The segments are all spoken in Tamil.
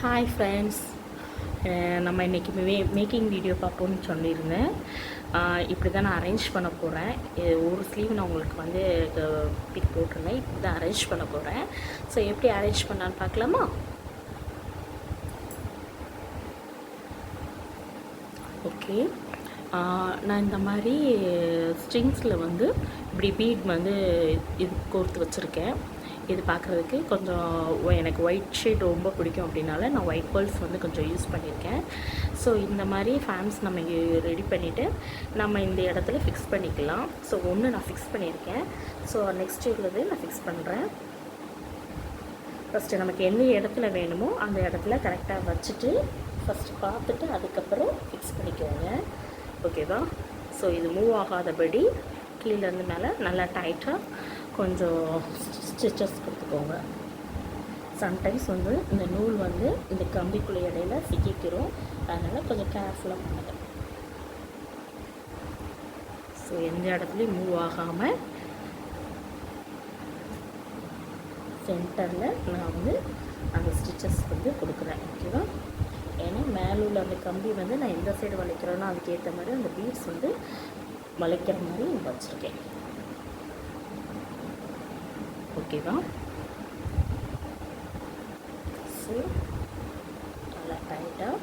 ஹாய் ஃப்ரெண்ட்ஸ், நம்ம இன்றைக்கி மேக்கிங் வீடியோ பார்ப்போம்னு சொல்லியிருந்தேன். இப்படி தான் நான் அரேஞ்ச் பண்ண போகிறேன். ஒரு ஸ்லீவ் நான் உங்களுக்கு வந்து பிக் போட்டிருந்தேன். இப்படி தான் அரேஞ்ச் பண்ண போகிறேன். ஸோ எப்படி அரேஞ்ச் பண்ணான்னு பார்க்கலாமா? ஓகே, நான் இந்த மாதிரி ஸ்ட்ரிங்ஸில் வந்து இப்படி பீட் வந்து இது கோர்த்து வச்சுருக்கேன். இது பார்க்குறதுக்கு கொஞ்சம் எனக்கு ஒயிட் ஷேட் ரொம்ப பிடிக்கும் அப்படின்னால நான் ஒயிட் பேர்ல்ஸ் வந்து கொஞ்சம் யூஸ் பண்ணியிருக்கேன். ஸோ இந்த மாதிரி ஃபேன்ஸ் நம்ம ரெடி பண்ணிவிட்டு நம்ம இந்த இடத்துல ஃபிக்ஸ் பண்ணிக்கலாம். ஸோ ஒன்று நான் ஃபிக்ஸ் பண்ணியிருக்கேன். ஸோ நெக்ஸ்ட் உள்ளது நான் ஃபிக்ஸ் பண்ணுறேன். ஃபஸ்ட்டு நமக்கு எந்த இடத்துல வேணுமோ அந்த இடத்துல கரெக்டாக வச்சுட்டு ஃபஸ்ட்டு பார்த்துட்டு அதுக்கப்புறம் ஃபிக்ஸ் பண்ணிக்கோங்க. ஓகேவா? ஸோ இது மூவ் ஆகாதபடி கீழேருந்து மேலே நல்லா டைட்டாக கொஞ்சம் ஸ்டிச்சஸ் கொடுத்துக்கோங்க. சம்டைம்ஸ் வந்து இந்த நூல் வந்து இந்த கம்பிக்குள்ளே இடையில சிக்கிக்கிறோம். அதனால் கொஞ்சம் கேர்ஃபுல்லாக பண்ணுங்க. ஸோ எந்த இடத்துலையும் மூவ் ஆகாமல் சென்டரில் நான் வந்து அந்த ஸ்டிச்சஸ் வந்து கொடுக்குறேன். ஓகேவா? ஏன்னா மேலுள்ள அந்த கம்பி வந்து நான் எந்த சைடு வளைக்கிறேனோ அதுக்கேற்ற மாதிரி அந்த பீட்ஸ் வந்து வளைக்கிற மாதிரி வச்சுருக்கேன். ஓகேவா? ஸோ நல்லா டைட்டாக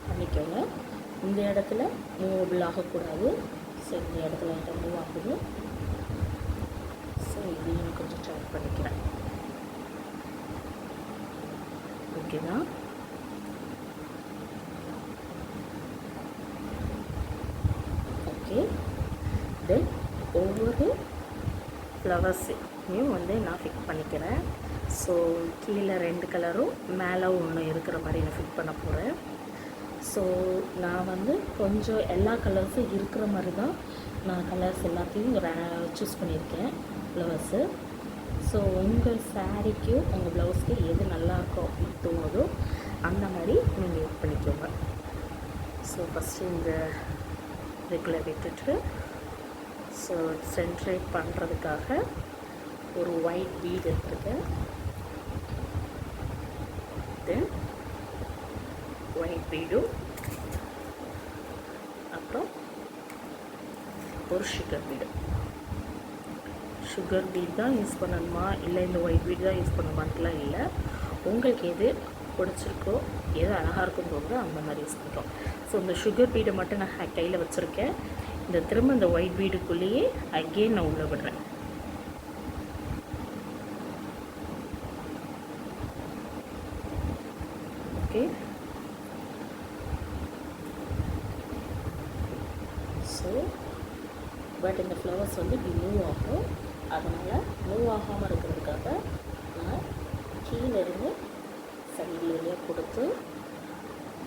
பண்ணிக்கோங்க. இந்த இடத்துல மூவபிள் ஆகக்கூடாது. ஸோ இந்த இடத்துல மூவ் ஆகுது. ஸோ இதையும் கொஞ்சம் டைட் பண்ணிக்கிறேன். ஓகேவா? ஓகே, தென் ஒவ்வொரு ஃப்ளவர்ஸையும் வந்து நான் ஃபிட் பண்ணிக்கிறேன். ஸோ கீழே 2 கலரும் மேலே ஒன்று இருக்கிற மாதிரி நான் ஃபிட் பண்ண போகிறேன். ஸோ நான் வந்து கொஞ்சம் எல்லா கலர்ஸும் இருக்கிற மாதிரி தான் நான் கலர்ஸ் எல்லாத்தையும் சூஸ் பண்ணியிருக்கேன் ஃப்ளவர்ஸு. ஸோ உங்கள் சாரீக்கு உங்கள் ப்ளவுஸ்க்கு எது நல்லாயிருக்கும் அப்படின்னு தோணுதோ அந்த மாதிரி நீங்கள் யூஸ் பண்ணிக்கோங்க. ஸோ ஃபஸ்ட்டு இந்த ரெகுலர் விட்டுட்டு ஸோ சென்ட்ரேட் பண்ணுறதுக்காக ஒரு ஒயிட் பீட் எடுத்துருக்கேன். தென் ஒயிட் பீடும் அப்புறம் ஒரு சுகர் பீட் தான் யூஸ் பண்ணணுமா இல்லை இந்த ஒயிட் பீட் தான் யூஸ் பண்ணணுமான்ட்டுலாம் இல்லை. உங்களுக்கு எது பிடிச்சிருக்கோ எது அழகாக இருக்கும் போது அந்த மாதிரி யூஸ் பண்ணுறோம். ஸோ இந்த சுகர் பீடை மட்டும் நான் கையில் வச்சுருக்கேன். இந்த திரும்ப இந்த ஒயிட் பீடுக்குள்ளேயே அகெயின் நான் உள்ளே விடுறேன். ஓகே, ஸோ பட் இந்த ஃப்ளவர்ஸ் வந்து இப்படி மூவ் ஆகும். அதனால் மூவ் ஆகாமல் இருக்கிறதுக்காக நான் கீழே இருந்து சைடு வழியாக கொடுத்து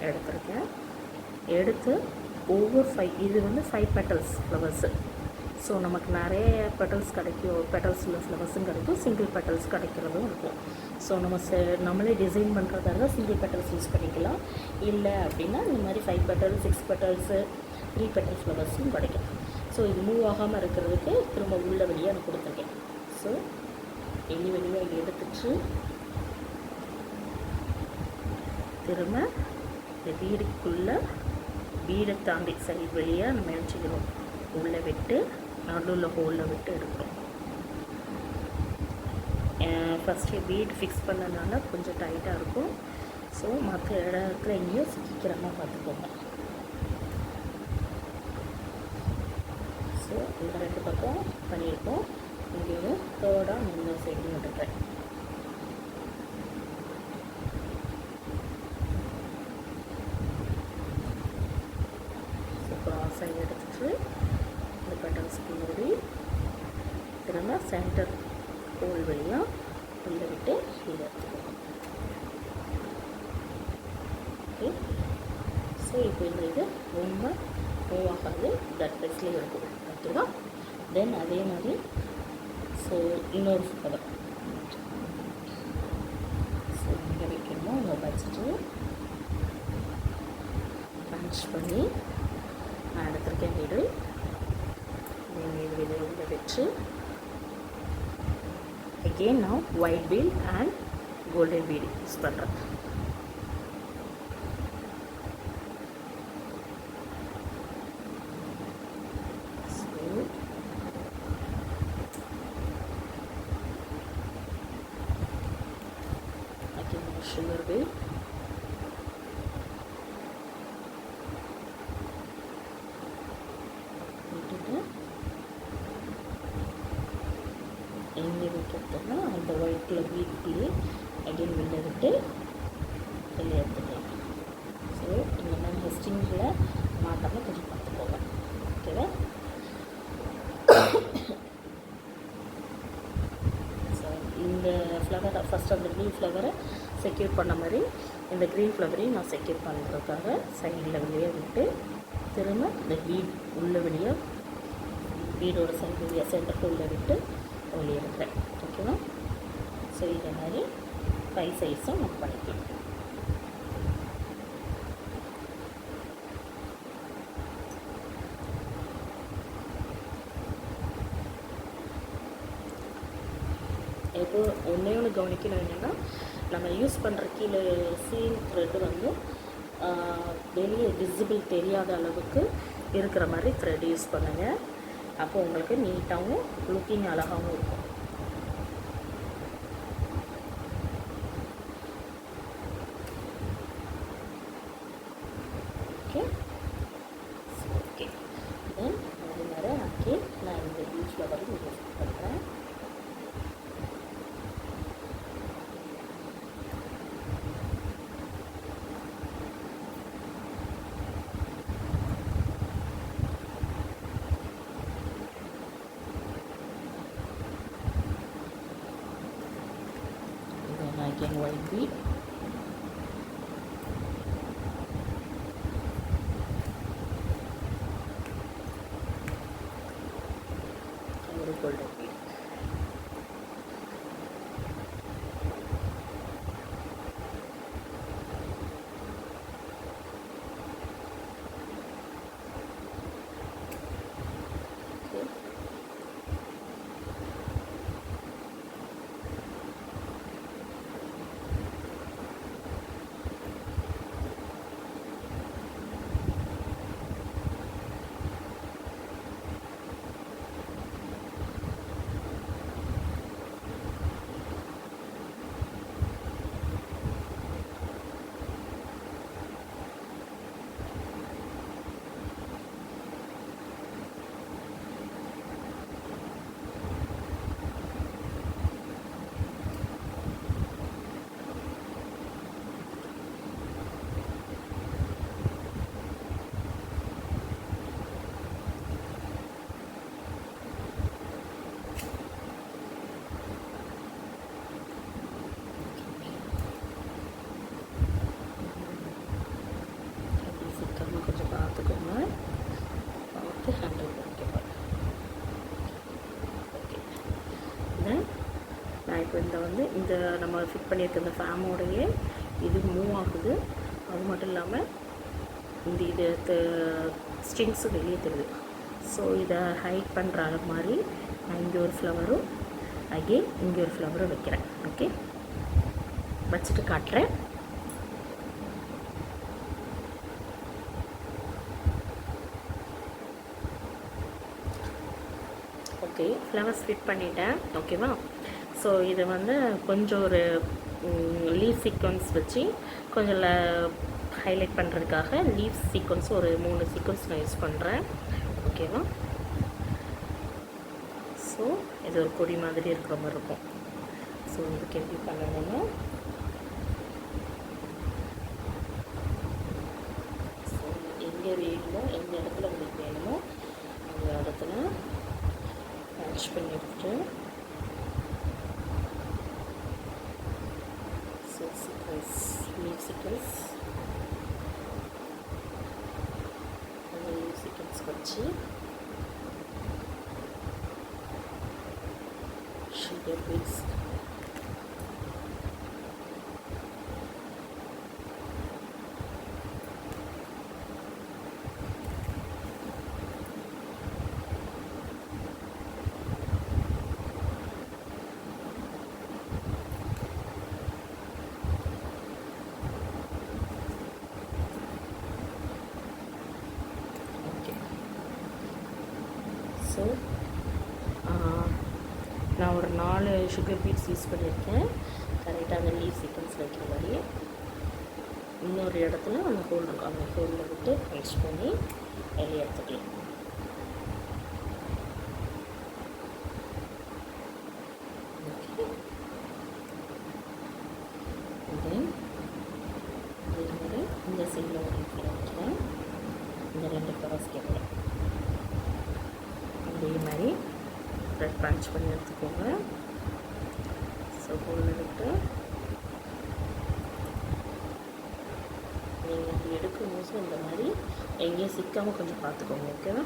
எடுத்துருக்கேன். எடுத்து ஒவ்வொரு 5 இது வந்து 5 பெட்டல்ஸ் ஃப்ளவர்ஸு. ஸோ நமக்கு நிறைய பெட்டல்ஸ் கிடைக்கும். பெட்டல்ஸ் உள்ள ஃப்ளவர்ஸும் கிடைக்கும், சிங்கிள் பெட்டல்ஸ் கிடைக்கிறதும் இருக்கும். ஸோ நம்மளே டிசைன் பண்ணுறதா இருந்தால் சிங்கிள் பெட்டல்ஸ் யூஸ் பண்ணிக்கலாம். இல்லை அப்படின்னா இந்த மாதிரி 5 பெட்டல்ஸ் 6 பெட்டல்ஸு 3 பெட்டல் ஃப்ளவர்ஸும் கிடைக்கும். ஸோ இது மூவ் ஆகாமல் இருக்கிறதுக்கு திரும்ப உள்ள வழியாக நான் கொடுத்துருக்கேன். ஸோ வெளியாக எடுத்துட்டு திரும்ப இந்த வீடுக்குள்ளே வீடை தாண்டி சைடு வழியாக நம்ம நினச்சிக்கிறோம் உள்ளே விட்டு நடுவில் ஹோலில் விட்டு எடுக்கிறோம். ஃபஸ்ட்டு பீட் ஃபிக்ஸ் பண்ணனால கொஞ்சம் டைட்டாக இருக்கும். ஸோ மற்ற இடத்துல எங்கேயும் சிக்கிக்கிறமாக பார்த்துக்கோங்க. ஸோ இந்த 2 பக்கம் பண்ணியிருக்கோம். இங்கே ஒரு தேர்டாக இந்த சைடு விட்டுருக்கேன். சைடு எடுத்துட்டு இந்த பட்டன்ஸ்க்கு மூடி திரும்ப சென்டர் ஹோல் வழியாக உள்ளே விட்டு கீழே எடுத்துக்கணும். ஓகே, ஸோ இப்போ இந்த இது ரொம்ப மூவ் ஆகாது, பிளட் ப்ரெஸ்லேயே இருக்கும். ஓகேவா? தென் அதே மாதிரி ஸோ இன்னொரு ஃப்ளவர் ஸோ இங்கே வைக்கணுமோ அங்கே வச்சுட்டு பஞ்ச் பண்ணி நான் எடுத்திருக்கேன் வீடு. இது உள்ள வச்சு again now white bead and golden bead use பண்ணுறேன். சுகர் பீட், விட்டுட்டு எங்கே விட்டுட்டோம்னா அந்த ஒயிட் கலர் பீட்லேயே அகைன் வெளில விட்டு வெளியே எடுத்துக்கலாம். ஸோ இந்த மாதிரி ஹெஸ்டிங்கில் மாட்டாமல் கொஞ்சம் பார்த்துக்கோங்க. ஓகேவா? ஸோ இந்த ஃப்ளவரை ஃபஸ்ட் அந்த ப்ளூ ஃப்ளவரை செக்யூர் பண்ண மாதிரி இந்த க்ரீன் ஃப்ளவரையும் நான் செக்யூர் பண்ணுறதுக்காக சைடில் வெளியே விட்டு திரும்ப இந்த பீட் உள்ள வெளியே பீடோட சைடு வெளியே சென்டருக்கு உள்ளே விட்டு வெளியே இருக்கிறேன். ஓகேவா? ஸோ இதே மாதிரி 5 சைஸும் நம்ம பண்ணிக்கலாம். இப்போ ஒன்றே ஒன்று கவனிக்கணும் என்னென்னா, நம்ம யூஸ் பண்ணுற கீழே சீம் த்ரெட்டு வந்து வெளியே விசிபிள் தெரியாத அளவுக்கு இருக்கிற மாதிரி த்ரெட் யூஸ் பண்ணுங்கள். அப்போ உங்களுக்கு நீட்டாகவும் லுக்கிங் அழகாகவும் இருக்கும். ஓகே ஓகே தென் அது மாதிரி ஆக்கி நான் இந்த ப்ளூ ஃப்ளவரும் யூஸ் பண்ணுறேன். Again white bead, and golden bead. நான் இப்போ இந்த நம்ம ஃபிட் பண்ணியிருக்க இந்த ஃபேமோடையே இது மூவ் ஆகுது. அது மட்டும் இல்லாமல் இது ஸ்ட்ரிங்ஸும் வெளியே தெரியுது. ஸோ இதை ஹைட் பண்ணுற மாதிரி நான் இங்கே ஒரு ஃப்ளவரும் அகெயின் இங்கே ஒரு ஃப்ளவரும் வைக்கிறேன். ஓகே, வச்சுட்டு காட்டுறேன். ஓகே, ஃப்ளவர்ஸ் ஃபிட் பண்ணிட்டேன். ஓகேவா? ஸோ இது கொஞ்சம் ஒரு லீஃப் சீக்வன்ஸ் வச்சு கொஞ்சம் ஹைலைட் பண்ணுறதுக்காக லீஃப் சீக்வன்ஸ் ஒரு 3 சீக்வன்ஸ் நான் யூஸ் பண்ணுறேன். ஓகேவா? ஸோ இது ஒரு கொடி மாதிரி இருக்கிற மாதிரி இருக்கும். ஸோ இதுக்கு எப்படி பண்ணணும்னா, ஸோ எங்கே வேணுமோ எந்த இடத்துல உங்களுக்கு வேணுமோ அந்த இடத்துல மேட்ச் பண்ணி எடுத்துட்டு லீஃப் சீக்வன்ஸ் அந்த லீஃப் சீக்வன்ஸ் வச்சு சுகர் பீட்ஸ் ஸோ நான் ஒரு 4 சுகர் பீட்ஸ் யூஸ் பண்ணியிருக்கேன். கரெக்டாக அந்த லீஃப் சீக்வன்ஸில் வைக்கிற மாதிரி இன்னொரு இடத்துல அந்த ஹோல் இருக்கும், அந்த ஹோலில் விட்டு பஞ்ச் பண்ணி வெளியே எடுத்துக்கலாம். ஓகே, தென் இதே மாதிரி இந்த சைடில் ஒரு லீஃபில் வைக்கிறேன். இந்த 2 ஃப்ளவர்ஸ் கேட்குறேன். இதே மாதிரி த்ரெட் பஞ்ச் பண்ணி எடுத்துக்கோங்க. ஸோ ஹோல் எடுத்து நீங்கள் இப்படி எடுக்கும்போது இந்த மாதிரி எங்கேயும் சிக்காமல் கொஞ்சம் பார்த்துக்கோங்க. ஓகேவா?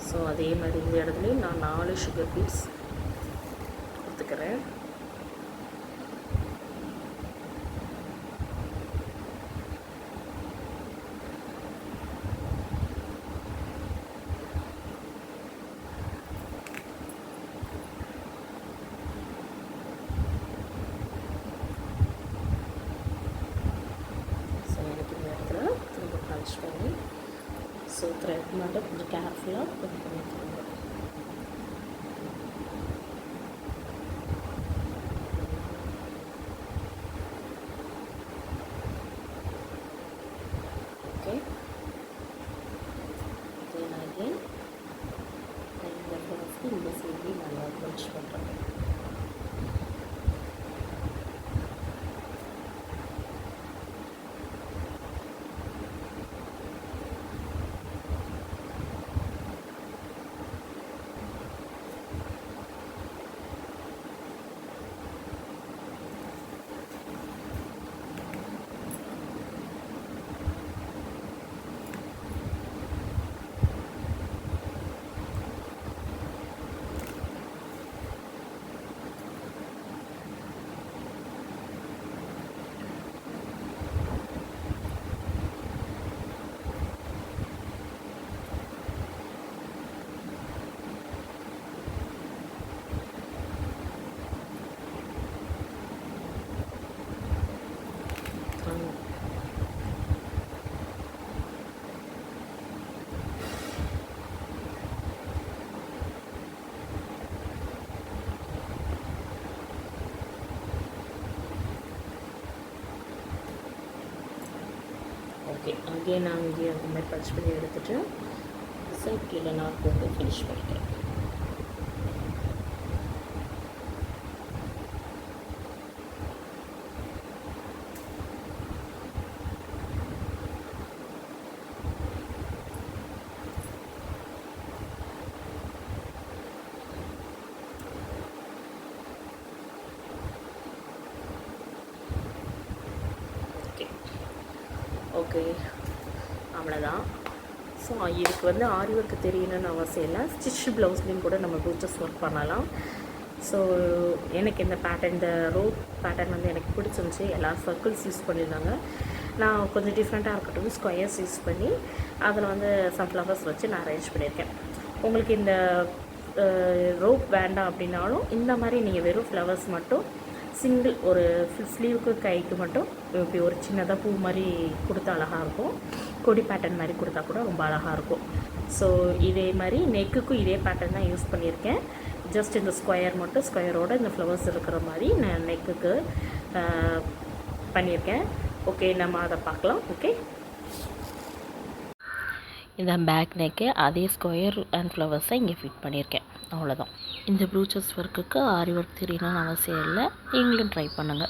ஸோ அதே மாதிரி இந்த இடத்துலையும் நான் 4 சுகர் பீட்ஸ் கொடுத்துக்கிறேன். பஞ்ச் பண்ணி ஸோ த்ரெட் மட்டும் கொஞ்சம் கேர்ஃபுல்லாக கொஞ்சம் பண்ணிக்கோங்க. ஓகே, தென் அகெயின் இந்த ஃப்ளவர்ஸ்க்கு இந்த சைட்லேயும் நல்லா பஞ்ச் பண்ணுறேன். ஓகே, அகெயின் நான் இங்கே அந்த மாதிரி பஞ்ச் பண்ணி எடுத்துகிட்டு சைட் கீழே நான் போட்டு ஃபினிஷ் பண்ணிக்கிறேன். ஓகே, அவ்வளோதான். ஸோ இதுக்கு வந்து ஆரி ஒர்க்கு தெரியணும்னு அவசியம் இல்லை. ஸ்டிச் ப்ளவுஸ்லேயும் கூட நம்ம ப்ளூச்சஸ் ஒர்க் பண்ணலாம். ஸோ எனக்கு இந்த பேட்டர்ன், இந்த ரோப் பேட்டர்ன் வந்து எனக்கு பிடிச்சிருந்துச்சி. எல்லோரும் சர்க்கிள்ஸ் யூஸ் பண்ணியிருந்தாங்க. நான் கொஞ்சம் டிஃப்ரெண்ட்டாக இருக்கட்டும் ஸ்கொயர்ஸ் யூஸ் பண்ணி அதில் வந்து சன்ஃப்ளவர்ஸ் வச்சு நான் அரேஞ்ச் பண்ணியிருக்கேன். உங்களுக்கு இந்த ரோப் வேண்டாம் அப்படின்னாலும் இந்த மாதிரி நீங்கள் வெறும் ஃப்ளவர்ஸ் மட்டும் சிங்கிள் ஒரு ஸ்லீவுக்கு கைக்கு மட்டும் இப்படி ஒரு சின்னதாக பூ மாதிரி கொடுத்தா அழகாக இருக்கும். கொடி பேட்டர்ன் மாதிரி கொடுத்தா கூட ரொம்ப அழகாக இருக்கும். ஸோ இதே மாதிரி நெக்குக்கும் இதே பேட்டர்ன் தான் யூஸ் பண்ணியிருக்கேன். ஜஸ்ட் இந்த ஸ்கொயர் மட்டும் ஸ்கொயரோடு இந்த ஃப்ளவர்ஸ் இருக்கிற மாதிரி நான் நெக்குக்கு பண்ணியிருக்கேன். ஓகே, நம்ம அதை பார்க்கலாம். ஓகே, இந்த பேக் நெக்கு அதே ஸ்கொயர் அண்ட் ஃப்ளவர்ஸை இங்கே ஃபிட் பண்ணியிருக்கேன். அவ்வளோதான். இந்த ப்ளூச்சஸ் ஒர்க்குக்கு ஆரி ஒர்க் தெரியணும்னு அவசியம் இல்லை. நீங்களும் ட்ரை பண்ணுங்கள்.